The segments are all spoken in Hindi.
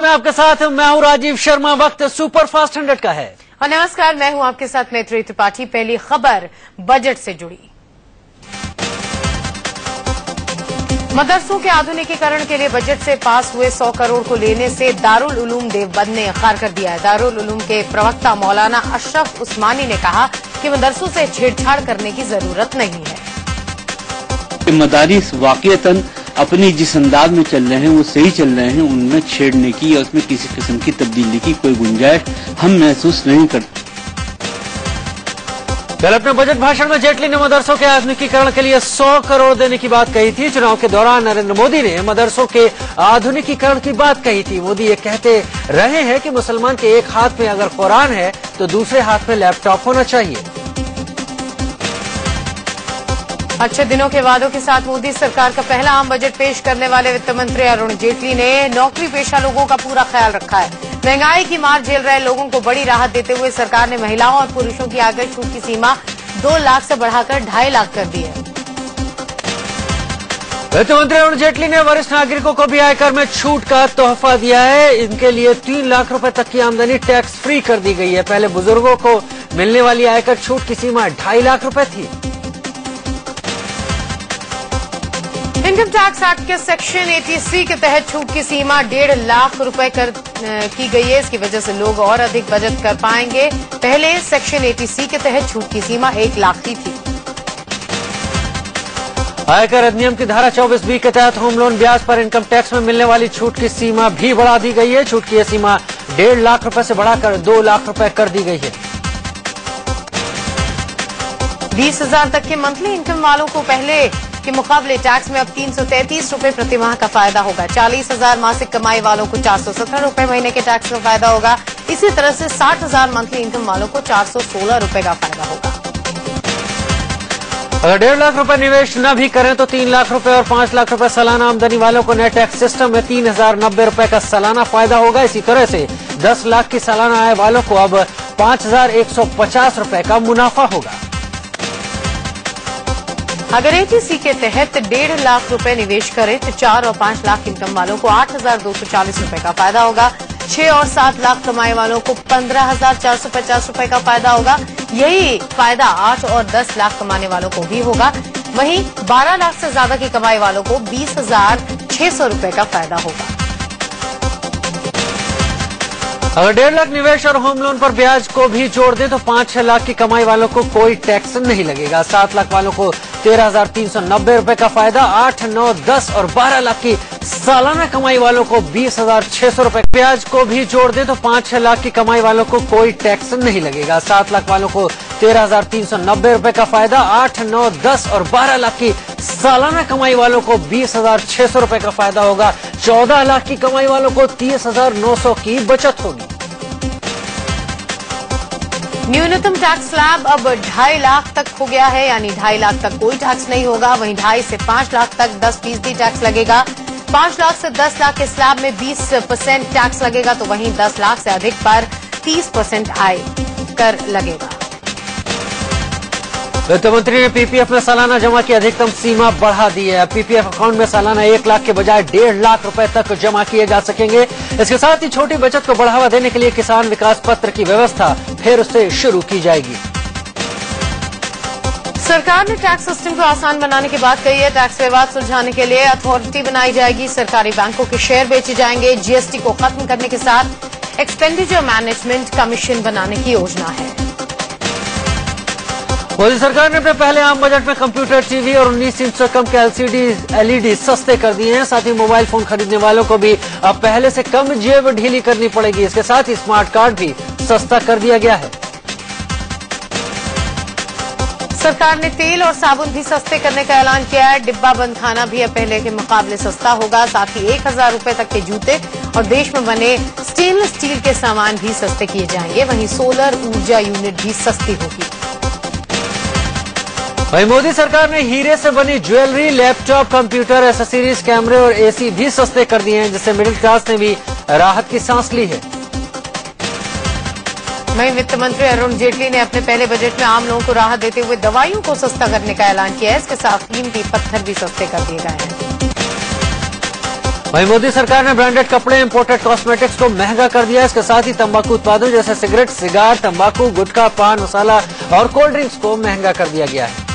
मैं आपके साथ मैं हूं राजीव शर्मा। वक्त सुपर फास्ट 100 का है और नमस्कार, मैं हूं आपके साथ मैत्री त्रिपाठी। पहली खबर बजट से जुड़ी। मदरसों के आधुनिकीकरण के लिए बजट से पास हुए 100 करोड़ को लेने से दारुल उलूम देवबंद ने इनकार कर दिया है। दारुल उलूम के प्रवक्ता मौलाना अशरफ उस्मानी ने कहा कि मदरसों से छेड़छाड़ करने की जरूरत नहीं है। मदारिस वाकईतन अपनी जिस अंदाज में चल रहे हैं वो सही चल रहे हैं, उनमें छेड़ने की या उसमें किसी किस्म की तब्दीली की कोई गुंजाइश हम महसूस नहीं करते। कल अपने बजट भाषण में जेटली ने मदरसों के आधुनिकीकरण के लिए 100 करोड़ देने की बात कही थी। चुनाव के दौरान नरेंद्र मोदी ने मदरसों के आधुनिकीकरण की बात कही थी। मोदी ये कहते रहे हैं कि मुसलमान के एक हाथ में अगर कुरान है तो दूसरे हाथ में लैपटॉप होना चाहिए। अच्छे दिनों के वादों के साथ मोदी सरकार का पहला आम बजट पेश करने वाले वित्त मंत्री अरुण जेटली ने नौकरी पेशा लोगों का पूरा ख्याल रखा है। महंगाई की मार झेल रहे लोगों को बड़ी राहत देते हुए सरकार ने महिलाओं और पुरुषों की आयकर छूट की सीमा 2 लाख से बढ़ाकर 2.5 लाख कर दी है। वित्त मंत्री अरुण जेटली ने वरिष्ठ नागरिकों को भी आयकर में छूट का तोहफा दिया है। इनके लिए 3 लाख रुपए तक की आमदनी टैक्स फ्री कर दी गई है। पहले बुजुर्गों को मिलने वाली आयकर छूट की सीमा 2.5 लाख रुपए थी। इनकम टैक्स एक्ट के सेक्शन 80C के तहत छूट की सीमा 1.5 लाख रुपए की गई है। इसकी वजह से लोग और अधिक बचत कर पाएंगे। पहले सेक्शन 80C के तहत छूट की सीमा 1 लाख की थी। आयकर अधिनियम की धारा 24B के तहत होम लोन ब्याज पर इनकम टैक्स में मिलने वाली छूट की सीमा भी बढ़ा दी गई है। छूट की यह सीमा 1.5 लाख रुपए से बढ़ाकर 2 लाख रुपए कर दी गई है। 20,000 तक के मंथली इनकम वालों को पहले के मुकाबले टैक्स में अब 333 रुपए प्रति माह का फायदा होगा। 40,000 मासिक कमाई वालों को 417 रुपए महीने के टैक्स में फायदा होगा। इसी तरह से 60,000 मंथली इनकम वालों को 416 रुपए का फायदा होगा। अगर 1.5 लाख रुपए निवेश न भी करें तो 3 लाख रुपए और 5 लाख रुपए सालाना आमदनी वालों को नेट टैक्स सिस्टम में 3,090 रुपए का सालाना फायदा होगा। इसी तरह से 10 लाख की सालाना आय वालों को अब 5,150 रुपए का मुनाफा होगा। अगर 80C के तहत 1.5 लाख रुपए निवेश करें तो 4 और 5 लाख इनकम वालों को 8,240 रुपए का फायदा होगा। 6 और 7 लाख कमाई वालों को 15,450 रुपए का फायदा होगा। यही फायदा 8 और 10 लाख कमाने वालों को भी होगा। वहीं 12 लाख से ज्यादा की कमाई वालों को 20,600 रुपए का फायदा होगा। अगर 1.5 लाख निवेश और होम लोन पर ब्याज को भी जोड़ दें तो 5-6 लाख की कमाई वालों को कोई टैक्स नहीं लगेगा। 7 लाख वालों को 13,390 रुपए का फायदा। 8, 9, 10 और 12 लाख की सालाना कमाई वालों को 20,600 रुपए। ब्याज को भी जोड़ दें तो 5-6 लाख की कमाई वालों को कोई टैक्स नहीं लगेगा। 7 लाख वालों को 13,390 रुपए का फायदा। 8, 9, 10 और 12 लाख की सालाना कमाई वालों को 20,600 रुपए का फायदा होगा। 14 लाख की कमाई वालों को 30,900 की बचत होगी। न्यूनतम टैक्स स्लैब अब 2.5 लाख तक हो गया है, यानी 2.5 लाख तक कोई टैक्स नहीं होगा। वहीं 2.5 से 5 लाख तक 10% टैक्स लगेगा। 5 लाख से 10 लाख के स्लैब में 20% टैक्स लगेगा, तो वहीं 10 लाख से अधिक पर 30% आय कर लगेगा। वित्त मंत्री ने पीपीएफ में सालाना जमा की अधिकतम सीमा बढ़ा दी है। पीपीएफ अकाउंट में सालाना 1 लाख के बजाय 1.5 लाख रुपए तक जमा किए जा सकेंगे। इसके साथ ही छोटी बचत को बढ़ावा देने के लिए किसान विकास पत्र की व्यवस्था फिर से शुरू की जाएगी। सरकार ने टैक्स सिस्टम को आसान बनाने की बात कही है। टैक्स विवाद सुलझाने के लिए अथॉरिटी बनाई जाएगी। सरकारी बैंकों के शेयर बेचे जाएंगे। जीएसटी को खत्म करने के साथ एक्सपेंडिचर मैनेजमेंट कमीशन बनाने की योजना है। मोदी सरकार ने अपने पहले आम बजट में कंप्यूटर, टीवी और 19 इंच से कम के एलईडी सस्ते कर दिए हैं। साथ ही मोबाइल फोन खरीदने वालों को भी अब पहले से कम जेब ढीली करनी पड़ेगी। इसके साथ ही स्मार्ट कार्ड भी सस्ता कर दिया गया है। सरकार ने तेल और साबुन भी सस्ते करने का ऐलान किया है। डिब्बा बंद खाना भी अब पहले के मुकाबले सस्ता होगा। साथ ही 1,000 रुपए तक के जूते और देश में बने स्टेनलेस स्टील के सामान भी सस्ते किए जाएंगे। वहीं सोलर ऊर्जा यूनिट भी सस्ती होगी। वहीं मोदी सरकार ने हीरे से बनी ज्वेलरी, लैपटॉप, कंप्यूटर, एसेसरीज, कैमरे और एसी भी सस्ते कर दिए हैं, जिससे मिडिल क्लास ने भी राहत की सांस ली है। वहीं वित्त मंत्री अरुण जेटली ने अपने पहले बजट में आम लोगों को राहत देते हुए दवाइयों को सस्ता करने का ऐलान किया है। इसके साथ कीमती पत्थर भी सस्ते कर दिए गए हैं। वहीं मोदी सरकार ने ब्रांडेड कपड़े, इंपोर्टेड कॉस्मेटिक्स को महंगा कर दिया। इसके साथ ही तंबाकू उत्पादों जैसे सिगरेट, सिगार, तंबाकू, गुटखा, पान मसाला और कोल्ड ड्रिंक्स को महंगा कर दिया गया है।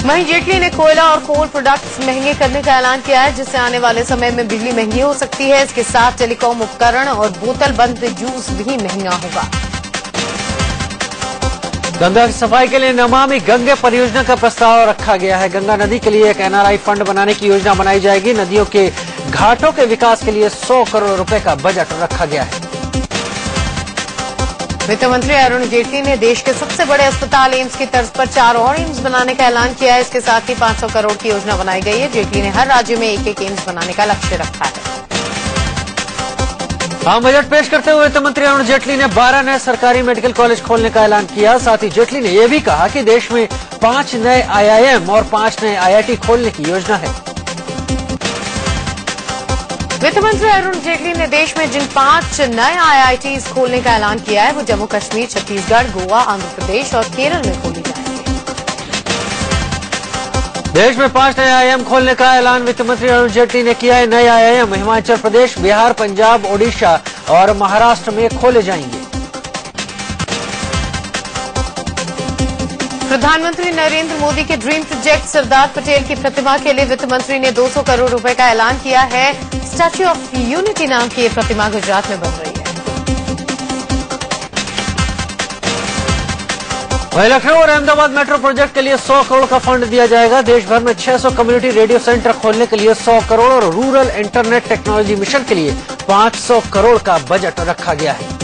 वहीं जेटली ने कोयला और कोल प्रोडक्ट्स महंगे करने का ऐलान किया है, जिससे आने वाले समय में बिजली महंगी हो सकती है। इसके साथ टेलीकॉम उपकरण और बोतल बंद जूस भी महंगा होगा। गंगा की सफाई के लिए नमामि गंगे परियोजना का प्रस्ताव रखा गया है। गंगा नदी के लिए एक एनआरआई फंड बनाने की योजना बनाई जाएगी। नदियों के घाटों के विकास के लिए 100 करोड़ रुपए का बजट रखा गया है। वित्त मंत्री अरुण जेटली ने देश के सबसे बड़े अस्पताल एम्स की तर्ज पर 4 और एम्स बनाने का ऐलान किया है। इसके साथ ही 500 करोड़ की योजना बनाई गई है। जेटली ने हर राज्य में एक एम्स बनाने का लक्ष्य रखा है। आम बजट पेश करते हुए वित्त मंत्री अरुण जेटली ने 12 नए सरकारी मेडिकल कॉलेज खोलने का ऐलान किया। साथ ही जेटली ने यह भी कहा कि देश में 5 नए आईआईएम और 5 नए आईआईटी खोलने की योजना है। वित्त मंत्री अरुण जेटली ने देश में जिन 5 नए आईआईटीज खोलने का ऐलान किया है, वो जम्मू कश्मीर, छत्तीसगढ़, गोवा, आंध्र प्रदेश और केरल में खोली जाएंगे। देश में 5 नए आईआईएम खोलने का ऐलान वित्त मंत्री अरुण जेटली ने किया है। नए आईआईएम हिमाचल प्रदेश, बिहार, पंजाब, ओडिशा और महाराष्ट्र में खोले जाएंगे। प्रधानमंत्री नरेंद्र मोदी के ड्रीम प्रोजेक्ट सरदार पटेल की प्रतिमा के लिए वित्त मंत्री ने 200 करोड़ रुपए का ऐलान किया है। स्टैच्यू ऑफ यूनिटी नाम की ये प्रतिमा गुजरात में बन रही है। वहीं लखनऊ और अहमदाबाद मेट्रो प्रोजेक्ट के लिए 100 करोड़ का फंड दिया जाएगा। देश भर में 600 कम्युनिटी रेडियो सेंटर खोलने के लिए 100 करोड़ और रूरल इंटरनेट टेक्नोलॉजी मिशन के लिए 500 करोड़ का बजट रखा गया है।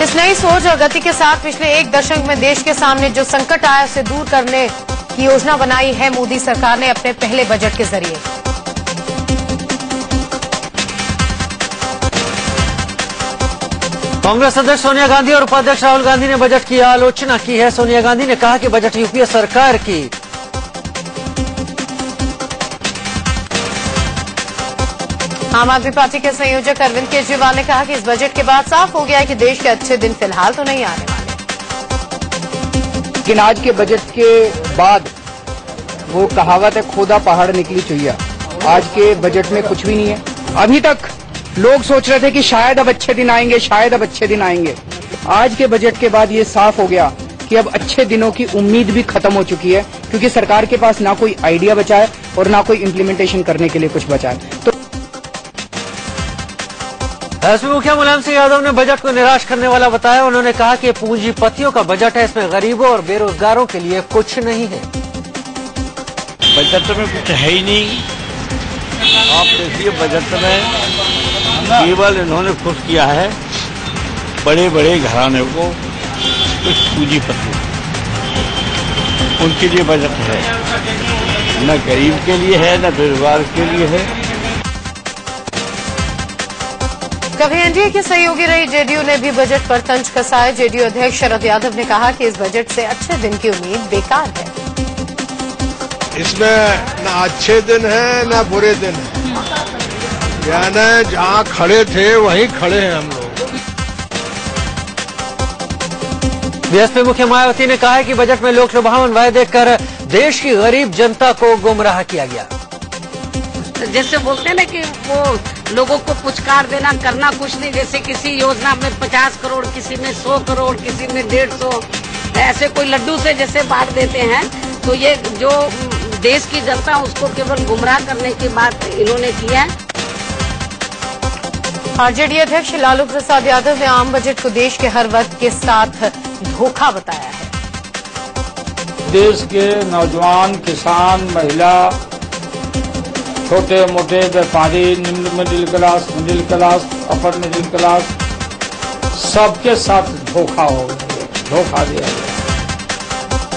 इस नई सोच और गति के साथ पिछले 1 दशक में देश के सामने जो संकट आया उसे दूर करने की योजना बनाई है मोदी सरकार ने अपने पहले बजट के जरिए। कांग्रेस अध्यक्ष सोनिया गांधी और उपाध्यक्ष राहुल गांधी ने बजट की आलोचना की है। सोनिया गांधी ने कहा कि बजट यूपीए सरकार की आम आदमी पार्टी के संयोजक अरविंद केजरीवाल ने कहा कि इस बजट के बाद साफ हो गया है कि देश के अच्छे दिन फिलहाल तो नहीं आने वाले। लेकिन आज के बजट के बाद वो कहावत है, खोदा पहाड़ निकली चुहिया। आज के बजट में कुछ भी नहीं है। अभी तक लोग सोच रहे थे कि शायद अब अच्छे दिन आएंगे, शायद अब अच्छे दिन आएंगे। आज के बजट के बाद ये साफ हो गया कि अब अच्छे दिनों की उम्मीद भी खत्म हो चुकी है, क्योंकि सरकार के पास ना कोई आइडिया बचा है और ना कोई इम्प्लीमेंटेशन करने के लिए कुछ बचा है। तो एसपी मुखिया मुलायम सिंह यादव ने बजट को निराश करने वाला बताया। उन्होंने कहा कि पूंजीपतियों का बजट है, इसमें गरीबों और बेरोजगारों के लिए कुछ नहीं है। बजट में कुछ है ही नहीं। आप देखिए, बजट में केवल इन्होंने खुश किया है बड़े बड़े घराने को, कुछ पूंजीपति, उनके लिए बजट है, न गरीब के लिए है न बेरोजगार के लिए है। कभी एनडीए की सहयोगी रही जेडीयू ने भी बजट पर तंज कसा है। जेडीयू अध्यक्ष शरद यादव ने कहा कि इस बजट से अच्छे दिन की उम्मीद बेकार है। इसमें न अच्छे दिन है न बुरे दिन है, यानी जहाँ खड़े थे वहीं खड़े हैं हम लोग। बीएसपी मुख्य मायावती ने कहा है कि बजट में लोक लुभावन वायदे कर देश की गरीब जनता को गुमराह किया गया। जैसे बोलते हैं ना कि वो लोगों को पुचकार देना, करना कुछ नहीं। जैसे किसी योजना में 50 करोड़, किसी में 100 करोड़, किसी में 150, ऐसे कोई लड्डू से जैसे बांट देते हैं। तो ये जो देश की जनता उसको केवल गुमराह करने की बात इन्होंने की है। आरजेडी अध्यक्ष लालू प्रसाद यादव ने आम बजट को देश के हर वर्ग के साथ धोखा बताया है। देश के नौजवान, किसान, महिला, छोटे मोटे व्यापारी, निम्न middle class, upper middle class, सबके साथ धोखा हो गया, धोखा दिया गया।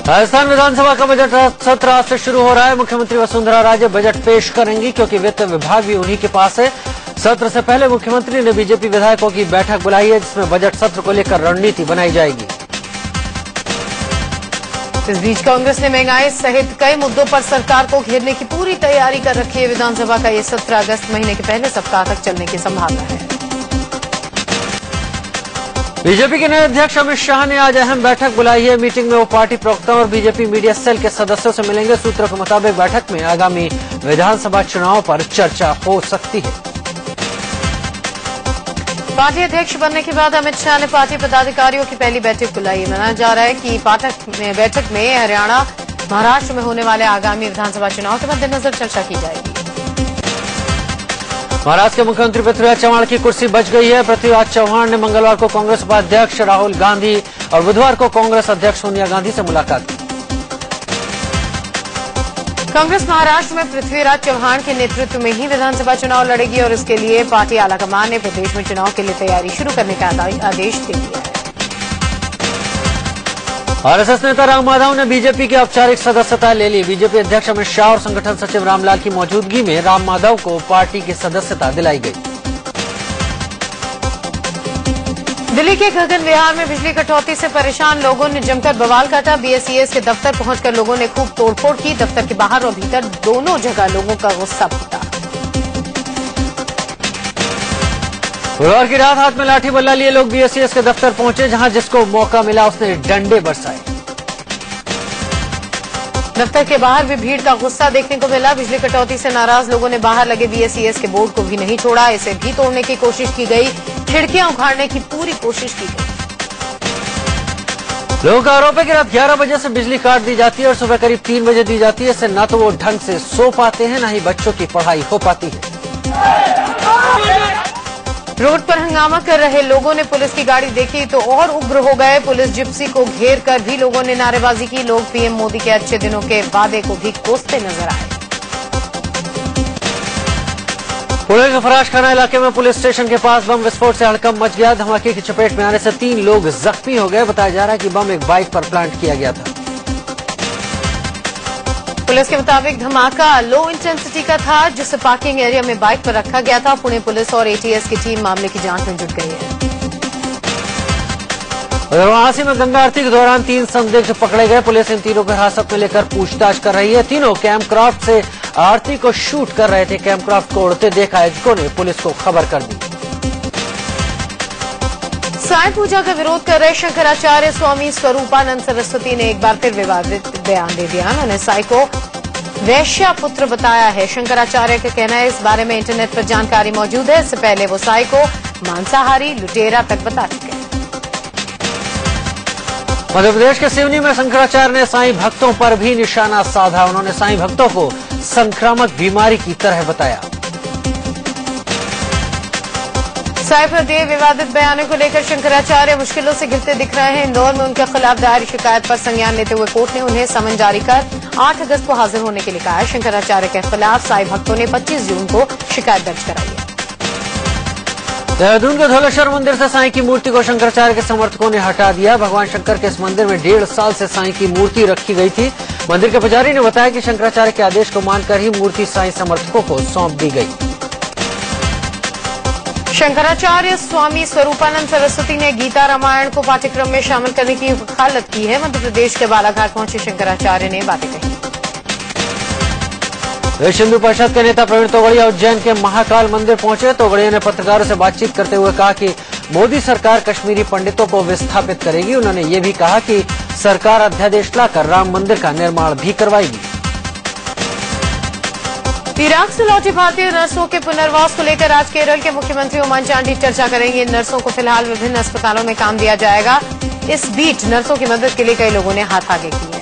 राजस्थान विधानसभा का बजट सत्र आज से शुरू हो रहा है। मुख्यमंत्री वसुंधरा राजे बजट पेश करेंगी क्योंकि वित्त विभाग भी उन्हीं के पास है। सत्र से पहले मुख्यमंत्री ने बीजेपी विधायकों की बैठक बुलाई है जिसमें बजट सत्र को लेकर रणनीति बनाई जाएगी। इस बीच कांग्रेस ने महंगाई सहित कई मुद्दों पर सरकार को घेरने की पूरी तैयारी कर रखी है। विधानसभा का ये सत्र अगस्त महीने के पहले सप्ताह तक चलने की संभावना है। बीजेपी के नए अध्यक्ष अमित शाह ने आज अहम बैठक बुलाई है। मीटिंग में वो पार्टी प्रवक्ताओं और बीजेपी मीडिया सेल के सदस्यों से मिलेंगे। सूत्रों के मुताबिक बैठक में आगामी विधानसभा चुनाव पर चर्चा हो सकती है। पार्टी अध्यक्ष बनने के बाद अमित शाह ने पार्टी पदाधिकारियों की पहली बैठक बुलाई। माना जा रहा है कि बैठक में हरियाणा, महाराष्ट्र में होने वाले आगामी विधानसभा चुनाव के मद्देनजर चर्चा की जाएगी। महाराष्ट्र के मुख्यमंत्री पृथ्वीराज चव्हाण की कुर्सी बच गई है। पृथ्वीराज चव्हाण ने मंगलवार को कांग्रेस उपाध्यक्ष राहुल गांधी और बुधवार को कांग्रेस अध्यक्ष सोनिया गांधी से मुलाकात की। कांग्रेस महाराष्ट्र में पृथ्वीराज चव्हाण के नेतृत्व में ही विधानसभा चुनाव लड़ेगी और इसके लिए पार्टी आलाकमान ने प्रदेश में चुनाव के लिए तैयारी शुरू करने का आदेश दे दिया है। आरएसएस नेता राम माधव ने बीजेपी की औपचारिक सदस्यता ले ली। बीजेपी अध्यक्ष अमित शाह और संगठन सचिव रामलाल की मौजूदगी में राम माधव को पार्टी की सदस्यता दिलाई गई। दिल्ली के गगन विहार में बिजली कटौती से परेशान लोगों ने जमकर बवाल काटा। बीएसईएस के दफ्तर पहुंचकर लोगों ने खूब तोड़फोड़ की। दफ्तर के बाहर और भीतर दोनों जगह लोगों का गुस्सा फूटा। बुधवार की रात हाथ में लाठी बल्ला लिए लोग बीएसईएस के दफ्तर पहुंचे। जहां जिसको मौका मिला उसने डंडे बरसाए। दफ्तर के बाहर भी भीड़ का गुस्सा देखने को मिला। बिजली कटौती से नाराज लोगों ने बाहर लगे बीएसईएस के बोर्ड को भी नहीं छोड़ा। इसे भी तोड़ने की कोशिश की गई। खिड़कियां उखाड़ने की पूरी कोशिश की गई। लोगों का आरोप है कि रात 11 बजे से बिजली काट दी जाती है और सुबह करीब 3 बजे दी जाती है। इससे न तो वो ढंग से सो पाते हैं, न ही बच्चों की पढ़ाई हो पाती है। रोड पर हंगामा कर रहे लोगों ने पुलिस की गाड़ी देखी तो और उग्र हो गए। पुलिस जिप्सी को घेर कर भी लोगों ने नारेबाजी की। लोग पीएम मोदी के अच्छे दिनों के वादे को भी कोसते नजर आए। पुणे के फराशखाना इलाके में पुलिस स्टेशन के पास बम विस्फोट से हड़कंप मच गया। धमाके की चपेट में आने से 3 लोग जख्मी हो गए। बताया जा रहा है कि बम एक बाइक पर प्लांट किया गया था। पुलिस के मुताबिक धमाका लो इंटेंसिटी का था जिसे पार्किंग एरिया में बाइक पर रखा गया था। पुणे पुलिस और एटीएस की टीम मामले की जांच में जुट गई है। वाराणसी में गंगा आरती के दौरान 3 संदिग्ध पकड़े गए। पुलिस इन तीनों को हिरासत में लेकर पूछताछ कर रही है। तीनों कैंपक्राफ्ट से आरती को शूट कर रहे थे। कैंपक्राफ्ट को उड़ते देख आयोजकों ने पुलिस को खबर कर दी। साई पूजा का विरोध कर रहे शंकराचार्य स्वामी स्वरूपानंद सरस्वती ने एक बार फिर विवादित बयान दे दिया। उन्होंने साई को वैश्या पुत्र बताया है। शंकराचार्य का कहना है इस बारे में इंटरनेट पर जानकारी मौजूद है। इससे पहले वो साई को मांसाहारी लुटेरा तक बता चुके हैं। मध्य प्रदेश के सिवनी में शंकराचार्य ने साईं भक्तों पर भी निशाना साधा। उन्होंने साईं भक्तों को संक्रामक बीमारी की तरह बताया। साई पर दिए विवादित बयानों को लेकर शंकराचार्य मुश्किलों से घिरते दिख रहे हैं। इंदौर में उनके खिलाफ दायर शिकायत पर संज्ञान लेते हुए कोर्ट ने उन्हें समन जारी कर 8 अगस्त को हाजिर होने के लिए कहा है। शंकराचार्य के खिलाफ साई भक्तों ने 25 जून को शिकायत दर्ज कराई है। देहरादून के धौलेश्वर मंदिर से साईं की मूर्ति को शंकराचार्य के समर्थकों ने हटा दिया। भगवान शंकर के इस मंदिर में 1.5 साल से साईं की मूर्ति रखी गई थी। मंदिर के पुजारी ने बताया कि शंकराचार्य के आदेश को मानकर ही मूर्ति साईं समर्थकों को सौंप दी गई। शंकराचार्य स्वामी स्वरूपानंद सरस्वती ने गीता रामायण को पाठ्यक्रम में शामिल करने की वकालत की है। मध्य प्रदेश के बालाघाट पहुंचे शंकराचार्य ने बातें कही। विश्व हिंदू परिषद के नेता प्रवीण तोगड़िया उज्जैन के महाकाल मंदिर पहुंचे। तोगड़िया ने पत्रकारों से बातचीत करते हुए कहा कि मोदी सरकार कश्मीरी पंडितों को विस्थापित करेगी। उन्होंने ये भी कहा कि सरकार अध्यादेश लाकर राम मंदिर का निर्माण भी करवाएगी। इराक से लौटे भारतीय नर्सों के पुनर्वास को लेकर आज केरल के मुख्यमंत्री ओमान चांडी चर्चा करेंगे। नर्सों को फिलहाल विभिन्न अस्पतालों में काम दिया जाएगा। इस बीच नर्सों की मदद के लिए कई लोगों ने हाथ आगे किए हैं।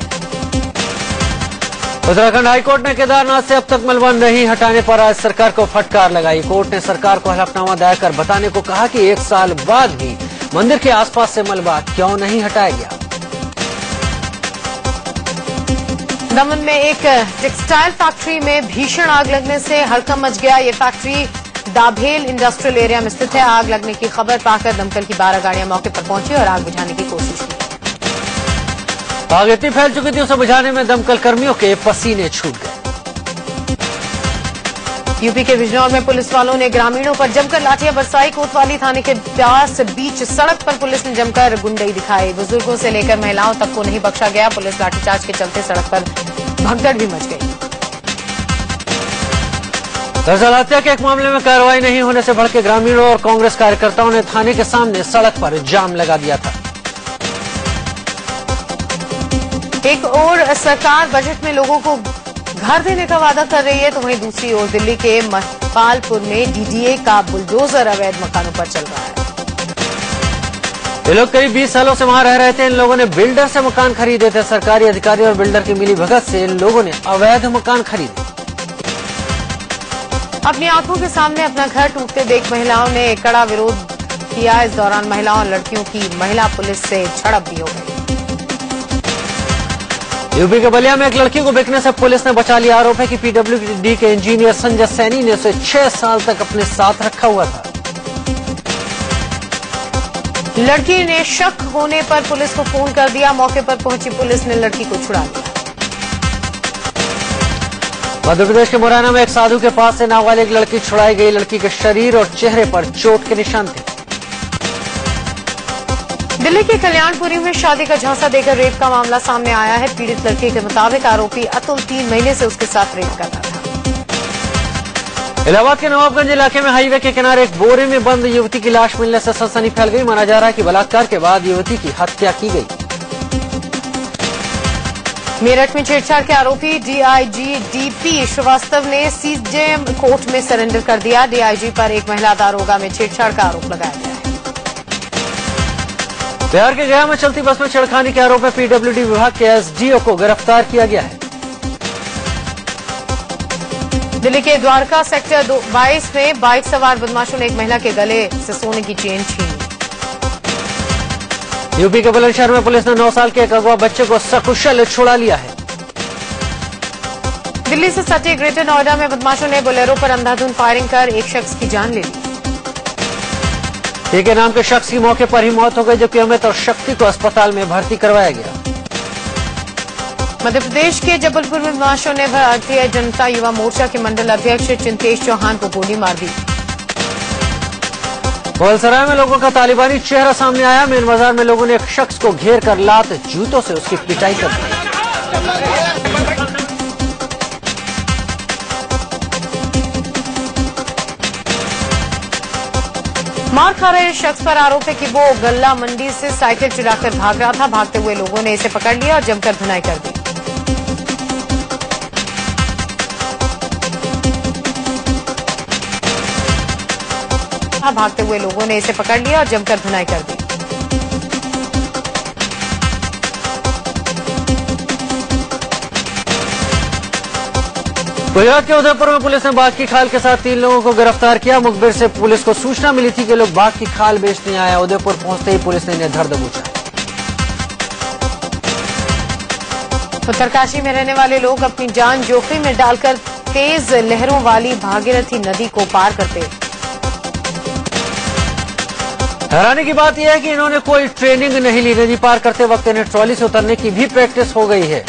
उत्तराखंड हाईकोर्ट ने केदारनाथ से अब तक मलबा नहीं हटाने पर आज सरकार को फटकार लगाई। कोर्ट ने सरकार को हलफनामा दायर कर बताने को कहा कि 1 साल बाद भी मंदिर के आसपास से मलबा क्यों नहीं हटाया गया। दमन में एक टेक्सटाइल फैक्ट्री में भीषण आग लगने से हड़कंप मच गया। ये फैक्ट्री दाभेल इंडस्ट्रियल एरिया में स्थित है। आग लगने की खबर पाकर दमकल की 12 गाड़ियां मौके पर पहुंची और आग बुझाने की कोशिश की। आग इतनी फैल चुकी थी, उसे बुझाने में दमकल कर्मियों के पसीने छूट गए। यूपी के बिजनौर में पुलिस वालों ने ग्रामीणों पर जमकर लाठियां बरसाई। कोतवाली थाने के पास बीच सड़क पर पुलिस ने जमकर गुंडई दिखाई। बुजुर्गों से लेकर महिलाओं तक को नहीं बख्शा गया। पुलिस लाठीचार्ज के चलते सड़क पर भगदड़ भी मच गई। दरअसल हत्या के एक मामले में कार्रवाई नहीं होने से भड़के ग्रामीणों और कांग्रेस कार्यकर्ताओं ने थाने के सामने सड़क पर जाम लगा दिया था। एक ओर सरकार बजट में लोगों को घर देने का वादा कर रही है, तो वहीं दूसरी ओर दिल्ली के महपालपुर में डीडीए का बुलडोजर अवैध मकानों पर चल रहा है। ये लोग करीब 20 सालों से वहां रह रहे थे। इन लोगों ने बिल्डर से मकान खरीदे थे। सरकारी अधिकारी और बिल्डर की मिलीभगत से इन लोगों ने अवैध मकान खरीदे। अपनी आंखों के सामने अपना घर टूटते देख महिलाओं ने कड़ा विरोध किया। इस दौरान महिलाओं और लड़कियों की महिला पुलिस से झड़प भी हो गई। यूपी के बलिया में एक लड़की को बिकने से पुलिस ने बचा लिया। आरोप है कि पीडब्ल्यूडी के इंजीनियर संजय सैनी ने उसे 6 साल तक अपने साथ रखा हुआ था। लड़की ने शक होने पर पुलिस को फोन कर दिया। मौके पर पहुंची पुलिस ने लड़की को छुड़ा लिया। मध्य प्रदेश के मुरैना में एक साधु के पास से नाबालिग लड़की छुड़ाई गई। लड़की के शरीर और चेहरे पर चोट के निशान थे। दिल्ली के कल्याणपुरी में शादी का झांसा देकर रेप का मामला सामने आया है। पीड़ित लड़के के मुताबिक आरोपी अतुल 3 महीने से उसके साथ रेप करता था। इलाहाबाद के नवाबगंज इलाके में हाईवे के किनारे एक बोरे में बंद युवती की लाश मिलने से सनसनी फैल गई। माना जा रहा है कि बलात्कार के बाद युवती की हत्या की गई। मेरठ में छेड़छाड़ के आरोपी डीआईजी डीपी श्रीवास्तव ने सीजेएम कोर्ट में सरेंडर कर दिया। डीआईजी पर एक महिला दारोगा में छेड़छाड़ का आरोप लगाया गया है। बिहार के गया में चलती बस में छेड़खानी के आरोप में पीडब्ल्यूडी विभाग के एसडीओ को गिरफ्तार किया गया है। दिल्ली के द्वारका सेक्टर 22 में बाइक सवार बदमाशों ने एक महिला के गले से सोने की चेन छीनी। यूपी के बुलंदशहर में पुलिस ने 9 साल के एक अगवा बच्चे को सकुशल छुड़ा लिया है। दिल्ली से सटे ग्रेटर नोएडा में बदमाशों ने बोलेरो पर अंधाधुंध फायरिंग कर एक शख्स की जान ले ली। के नाम के शख्स की मौके पर ही मौत हो गई, जबकि अमित और शक्ति को अस्पताल में भर्ती करवाया गया। मध्य प्रदेश के जबलपुर में बदमाशों ने भारतीय जनता युवा मोर्चा के मंडल अध्यक्ष चिंतेश चौहान को गोली मार दी। गोलसराय में लोगों का तालिबानी चेहरा सामने आया। मेन बाजार में लोगों ने एक शख्स को घेर कर लात जूतों से उसकी पिटाई कर दी। मार खा रहे शख्स पर आरोप है कि वो गल्ला मंडी से साइकिल चुराकर भाग रहा था। भागते हुए लोगों ने इसे पकड़ लिया और जमकर धुनाई कर दी। भागते हुए लोगों ने इसे पकड़ लिया और जमकर धुनाई कर दी। गुजरात के उदयपुर में पुलिस ने बाघ की खाल के साथ 3 लोगों को गिरफ्तार किया। मुखबिर से पुलिस को सूचना मिली थी कि लोग बाघ की खाल बेचने आए। उदयपुर पहुंचते ही पुलिस ने इन्हें धर दबोचा। उत्तरकाशी में रहने वाले लोग अपनी जान जोखिम में डालकर तेज लहरों वाली भागीरथी नदी को पार करते। हैरानी की बात यह है कि इन्होंने कोई ट्रेनिंग नहीं ली। नदी पार करते वक्त इन्हें ट्रॉली से उतरने की भी प्रैक्टिस हो गई है।